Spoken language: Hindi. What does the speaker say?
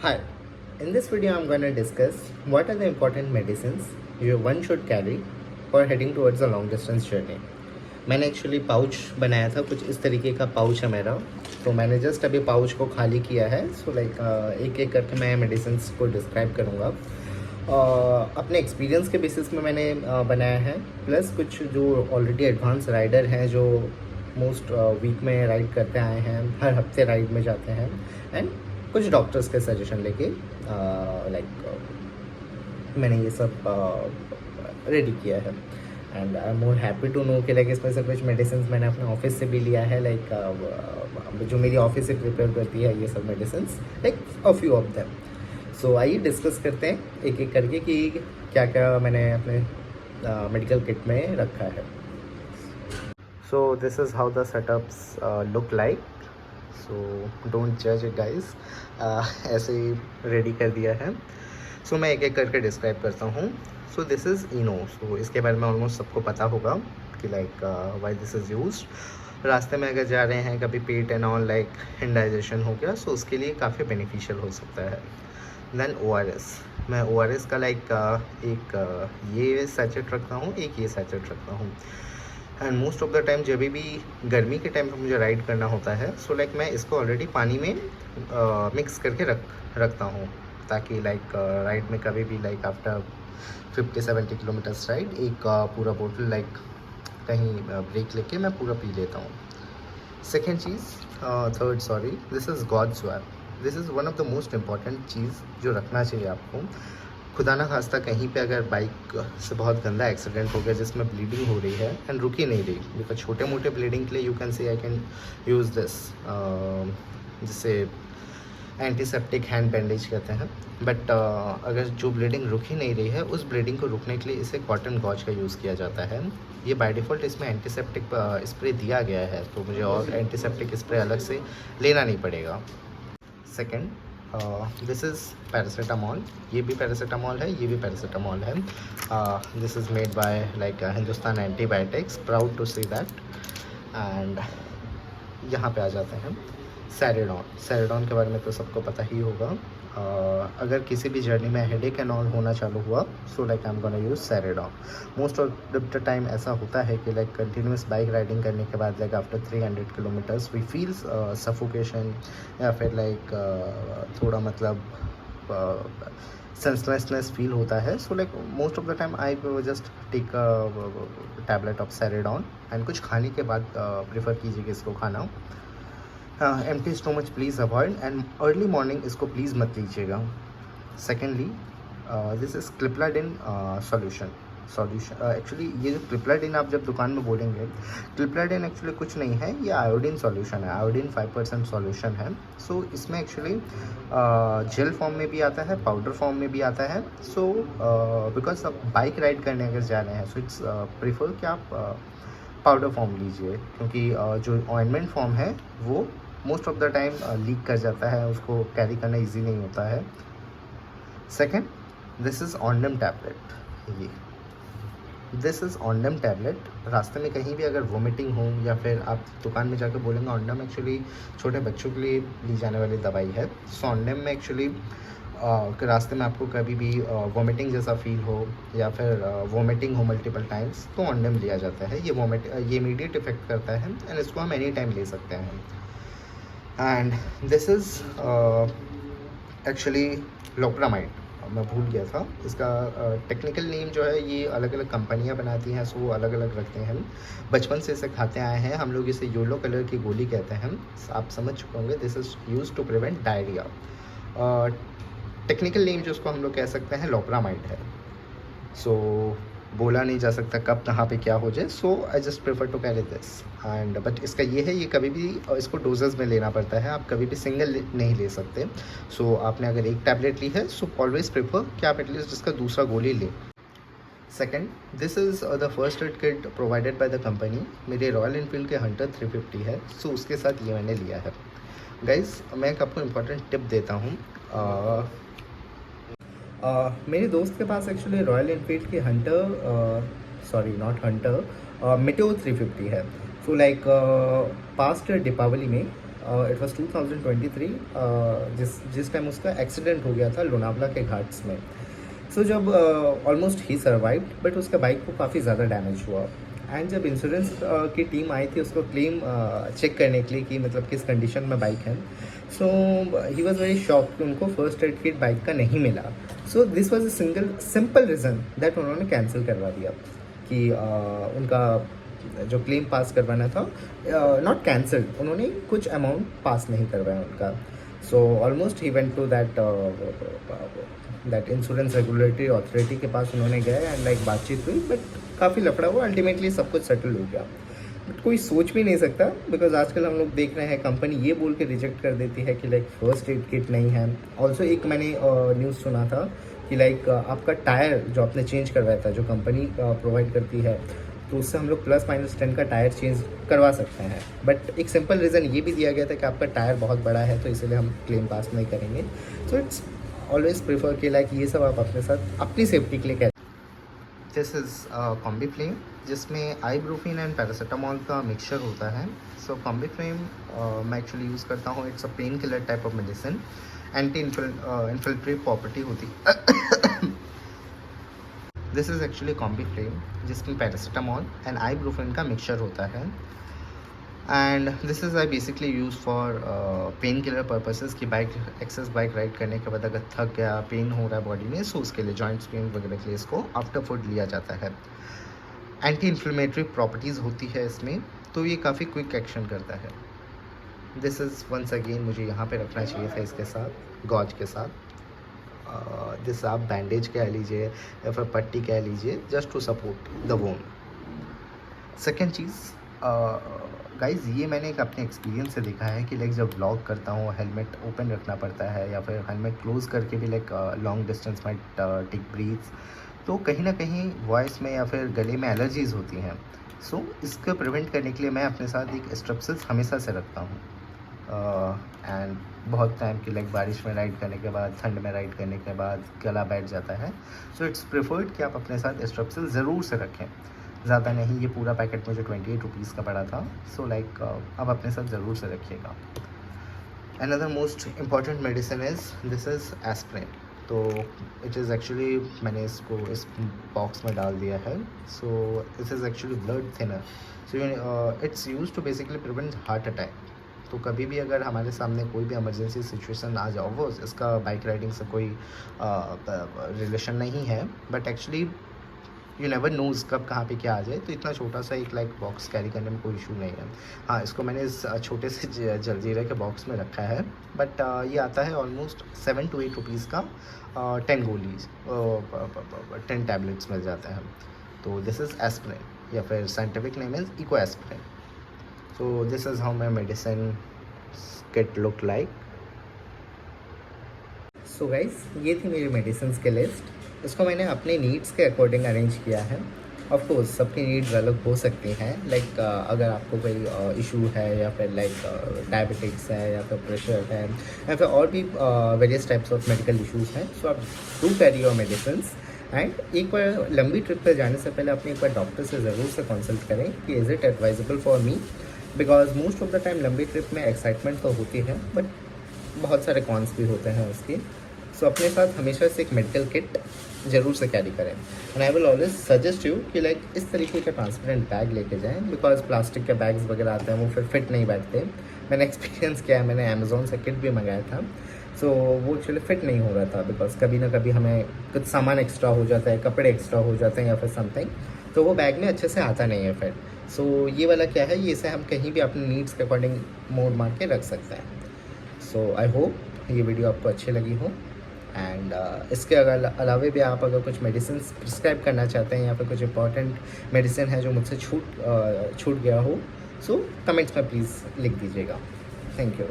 Hi, in this video I'm going to discuss what are the important medicines one should carry for heading towards a long distance journey. मैंने एक्चुअली पाउच बनाया था, कुछ इस तरीके का पाउच है मेरा, तो मैंने जस्ट अभी पाउच को खाली किया है. सो लाइक एक एक करके मैं मेडिसिन को डिस्क्राइब करूँगा. अपने एक्सपीरियंस के बेसिस में मैंने बनाया है, प्लस कुछ जो ऑलरेडी एडवांस राइडर हैं जो मोस्ट वीक में राइड करते आए हैं, हर हफ्ते राइड में जाते हैं, एंड कुछ डॉक्टर्स के सजेशन लेके मैंने ये सब रेडी किया है. And I am more happy to know कि लाइक इसमें से कुछ मेडिसिन मैंने अपने ऑफिस से भी लिया है, जो मेरी ऑफिस से प्रिपेयर करती है ये सब medicine, like a few of them. So आइए डिस्कस करते हैं एक एक करके कि क्या क्या मैंने अपने मेडिकल किट में रखा है. So this is how the setups look like. So don't जज इट गाइज, ऐसे ही रेडी कर दिया है. सो मैं एक एक करके डिस्क्राइब करता हूँ. सो दिस इज़ इनो. सो इसके बारे में ऑलमोस्ट सबको पता होगा कि like why this is used. रास्ते में अगर जा रहे हैं, कभी pet and all like indigestion हो गया, सो उसके लिए काफ़ी बेनिफिशियल हो सकता है. Then ORS. मैं ORS का लाइक एक ये सैचेट रखता हूँ, एक ये सैचेट रखता हूँ. And most of the time जब भी गर्मी के टाइम पर मुझे राइड करना होता है, सो लाइक मैं इसको ऑलरेडी पानी में मिक्स करके रखता हूँ, ताकि लाइक राइड में कभी भी लाइक आफ्टर 50-70 किलोमीटर्स राइड एक पूरा बोतल लाइक कहीं ब्रेक लेके मैं पूरा पी लेता हूँ. सेकेंड चीज़, this is gauze swab. This is one of the most important चीज़ जो रखना चाहिए आपको. खुदा ना खास्ता कहीं पे अगर बाइक से बहुत गंदा एक्सीडेंट हो गया जिसमें ब्लीडिंग हो रही है एंड रुक ही नहीं रही, बिकॉज छोटे मोटे ब्लीडिंग के लिए you can say I can use this, जिससे एंटीसेप्टिक हैंड बैंडेज कहते हैं. बट अगर जो ब्लीडिंग रुक ही नहीं रही है, उस ब्लीडिंग को रुकने के लिए इसे कॉटन गॉज का यूज़ किया जाता है. ये बाय डिफ़ॉल्ट इसमें एंटीसेप्टिक स्प्रे दिया गया है, तो मुझे और एंटीसेप्टिक स्प्रे अलग से लेना नहीं पड़ेगा. Second, this is paracetamol. ये भी पैरासीटामॉल है, ये भी पैरासीटामॉल है. This is made by like Hindustan Antibiotics, proud to see that. And यहाँ पे आ जाते हैं सैरिडॉन. सैरिडॉन के बारे में तो सबको पता ही होगा. अगर किसी भी जर्नी में हेडेक एंड ऑल होना चालू हुआ, so like I am gonna use Saridon. Most of the time ऐसा होता है कि लाइक कंटिन्यूस बाइक राइडिंग करने के बाद like after 300 kilometres we feels suffocation, या फिर लाइक थोड़ा मतलब सेंसलेसनेस फील होता है. So like most of the time I just take tablet of Saridon. And कुछ खाने के बाद प्रेफर कीजिएगा इसको खाना. Empty stomach please avoid, and early morning इसको प्लीज़ मत लीजिएगा. Secondly, this is Clipladin solution. Actually ये जो क्लिप्लाडिन आप जब दुकान में बोलेंगे, क्लिप्लाडिन एक्चुअली कुछ नहीं है, ये आयोडीन सॉल्यूशन है. आयोडीन 5% सॉल्यूशन है. सो इसमें एक्चुअली जेल फॉर्म में भी आता है, पाउडर फॉर्म में भी आता है. सो बिकॉज आप बाइक राइड करने अगर जा रहे हैं, सो इट्स प्रीफर कि आप पाउडर फॉर्म लीजिए, क्योंकि जो ऑइंटमेंट फॉर्म है वो most of the time leak कर जाता है, उसको कैरी करना इजी नहीं होता है. Second, this is Ondem tablet. ये दिस इज़ ऑन्डम टैबलेट. रास्ते में कहीं भी अगर वोमिटिंग हो, या फिर आप दुकान में जाकर बोलेंगे, ऑन्डम एक्चुअली छोटे बच्चों के लिए ली जाने वाली दवाई है. सो ऑन्डम में एक्चुअली रास्ते में आपको कभी भी वोमिटिंग जैसा फील हो, या फिर वोमिटिंग हो मल्टीपल टाइम्स, तो ऑन्डम लिया जाता है. ये इमीडिएट इफेक्ट करता है, एंड इसको हम एनी टाइम ले सकते हैं. And this is actually loperamide. मैं भूल गया था इसका टेक्निकल नेम जो है. ये अलग अलग कंपनियां बनाती हैं, सो वो अलग अलग रखते हैं. बचपन से इसे खाते आए हैं हम लोग. इसे येलो कलर की गोली कहते हैं, आप समझ चुके होंगे. This is use to prevent diarrhoea. Technical name जो उसको हम लोग कह सकते हैं लोप्रामाइड है. सो बोला नहीं जा सकता कब कहाँ पे क्या हो जाए. So I just prefer to carry this. And but इसका ये है, ये कभी भी इसको डोजेस में लेना पड़ता है, आप कभी भी सिंगल नहीं ले सकते. सो आपने अगर एक टैबलेट ली है, सो ऑलवेज प्रेफर कि आप एटलीस्ट इसका दूसरा गोली लें. Second, this is the first aid kit provided by the company. मेरे रॉयल एनफील्ड के हंटर 350 है, सो उसके साथ ये मैंने लिया है. गाइज, मैं एक आपको इम्पॉर्टेंट टिप देता हूँ. मेरे दोस्त के पास एक्चुअली रॉयल एनफील्ड की नॉट हंटर, मेटेओ 350 है. सो लाइक पास्ट दीपावली में इट वॉज 2023, जिस टाइम उसका एक्सीडेंट हो गया था लोनावला के घाट्स में. सो जब ऑलमोस्ट ही सर्वाइव्ड, बट उसका बाइक को काफ़ी ज़्यादा डैमेज हुआ. एंड जब इंश्योरेंस की टीम आई थी उसको क्लेम चेक करने के लिए कि मतलब किस कंडीशन में बाइक है, सो ही वॉज वेरी शॉक कि उनको फर्स्ट एड किट बाइक का नहीं मिला. So this was a simple reason that उन्होंने कैंसिल करवा दिया कि उनका जो क्लेम पास करवाना था, नॉट कैंसिल, उन्होंने कुछ अमाउंट पास नहीं करवाया उनका. So almost he went to that insurance regulatory authority के पास उन्होंने गए एंड लाइक बातचीत हुई, बट काफ़ी लफड़ा हुआ. अल्टीमेटली सब कुछ सेटल हो गया. बट कोई सोच भी नहीं सकता, बिकॉज आजकल हम लोग देख रहे हैं कंपनी ये बोल के रिजेक्ट कर देती है कि लाइक फर्स्ट एड किट नहीं है. ऑल्सो एक मैंने न्यूज़ सुना था कि लाइक आपका टायर जो आपने चेंज करवाया था, जो कंपनी प्रोवाइड करती है, तो उससे हम लोग +-10 का टायर चेंज करवा सकते हैं. बट एक सिंपल रीज़न ये भी दिया गया था कि आपका टायर बहुत बड़ा है, तो इसलिए हम क्लेम पास नहीं करेंगे. सो इट्स ऑलवेज प्रेफर कि लाइक ये सब आप अपने साथ अपनी सेफ्टी के लिए करें. दिस इज़ कॉम्बी फ्लेम, जिसमें आइब्रूफिन एंड पैरासीटामोल का मिक्सचर होता है. सो कॉम्बी फ्लेम मैं एक्चुअली यूज़ करता हूँ. It's a pain killer type of medicine, anti infiltrative property होती है. This is actually Combiflam, जिसमें पैरासीटामोल एंड आइब्रूफिन का मिक्सचर होता है. And this is I basically use for pain killer purposes कि एक्सेस बाइक राइड करने के बाद अगर थक गया, पेन हो रहा है बॉडी में, सो उसके लिए जॉइंट्स पेन वगैरह के लिए इसको आफ्टर फूड लिया जाता है. एंटी इन्फ्लेमेटरी प्रॉपर्टीज़ होती है इसमें, तो ये काफ़ी क्विक एक्शन करता है. दिस इज़ वंस अगेन मुझे यहाँ पे रखना चाहिए था इसके साथ, गॉज के साथ. दिस आप बैंडेज कह लीजिए या फिर पट्टी कह लीजिए, जस्ट टू सपोर्ट द वोन. सेकेंड चीज़ गाइज़, ये मैंने एक अपने एक्सपीरियंस से देखा है कि लाइक जब व्लॉग करता हूँ हेलमेट ओपन रखना पड़ता है, या फिर हेलमेट क्लोज करके भी लाइक लॉन्ग डिस्टेंस में टेक ब्रीथ्स, तो कहीं ना कहीं वॉइस में या फिर गले में एलर्जीज़ होती हैं. सो इसको प्रिवेंट करने के लिए मैं अपने साथ एक स्ट्रेप्सिल्स हमेशा से रखता हूँ. एंड बहुत टाइम की लाइक बारिश में राइड करने के बाद, ठंड में राइड करने के बाद गला बैठ जाता है. सो इट्स प्रेफर्ड कि आप अपने साथ स्ट्रेप्सिल ज़रूर से रखें. ज़्यादा नहीं, ये पूरा पैकेट मुझे 28 रुपीज़ का पड़ा था. सो लाइक आप अपने साथ ज़रूर से रखिएगा. Another most important medicine is this is aspirin. तो इट इज़ एक्चुअली, मैंने इसको इस बॉक्स में डाल दिया है. So this is actually blood thinner. So it's use to basically prevent heart attack. तो कभी भी अगर हमारे सामने कोई भी इमरजेंसी सिचुएशन आ जाओ, वो इसका बाइक राइडिंग से कोई रिलेशन नहीं है, but actually you never knows कब कहाँ पे क्या आ जाए. तो इतना छोटा सा एक लाइक बॉक्स कैरी करने में कोई इशू नहीं है. हाँ, इसको मैंने इस छोटे से जलजीरे के बॉक्स में रखा है. बट ये आता है ऑलमोस्ट 7 to 8 रुपीज़ का. 10 गोलीज, 10 टैबलेट्स मिल जाते हैं. तो दिस इज़ एस्प्रिन, या फिर scientific name is Ecosprin. So this is how my medicine kit look like. So guys, ये थी मेरी मेडिसिन के लिस्ट. इसको मैंने अपने नीड्स के अकॉर्डिंग अरेंज किया है. ऑफ कोर्स सबकी नीड्स अलग हो सकती हैं. लाइक अगर आपको कोई इशू है, या फिर लाइक डायबिटिक्स है, या फिर प्रेशर है, या फिर और भी various types of medical issues हैं, सो आप do carry your medicines. And एक बार लंबी ट्रिप पर जाने से पहले अपने एक बार डॉक्टर से ज़रूर से कंसल्ट करें कि is it advisable for me. Because most of the time लंबी ट्रिप में एक्साइटमेंट तो होती है, बट बहुत सारे कॉन्स भी होते हैं उसके. सो अपने साथ हमेशा से एक मेडिकल किट ज़रूर से कैरी करें. And I will always suggest you कि लाइक इस तरीके का ट्रांसपेरेंट बैग लेके जाएं, बिकॉज प्लास्टिक के बैग्स वगैरह आते हैं वो फिर फिट नहीं बैठते. मैंने एक्सपीरियंस किया है, मैंने अमेज़ोन से किट भी मंगाया था. सो वो एक्चुअली फिट नहीं हो रहा था, बिकॉज कभी ना कभी हमें कुछ सामान एक्स्ट्रा हो जाता है, कपड़े एक्स्ट्रा हो जाते हैं, या फिर समथिंग, तो वो बैग में अच्छे से आता नहीं है फिर. सो ये वाला क्या है, ये इसे हम कहीं भी अपने नीड्स के अकॉर्डिंग मोड मार के रख सकते हैं. सो आई होप ये वीडियो आपको अच्छी लगी हो. एंड इसके अलावा भी आप अगर कुछ मेडिसिन प्रिस्क्राइब करना चाहते हैं, या फिर कुछ इंपॉर्टेंट मेडिसिन है जो मुझसे छूट गया हो, सो कमेंट्स में प्लीज़ लिख दीजिएगा. Thank you.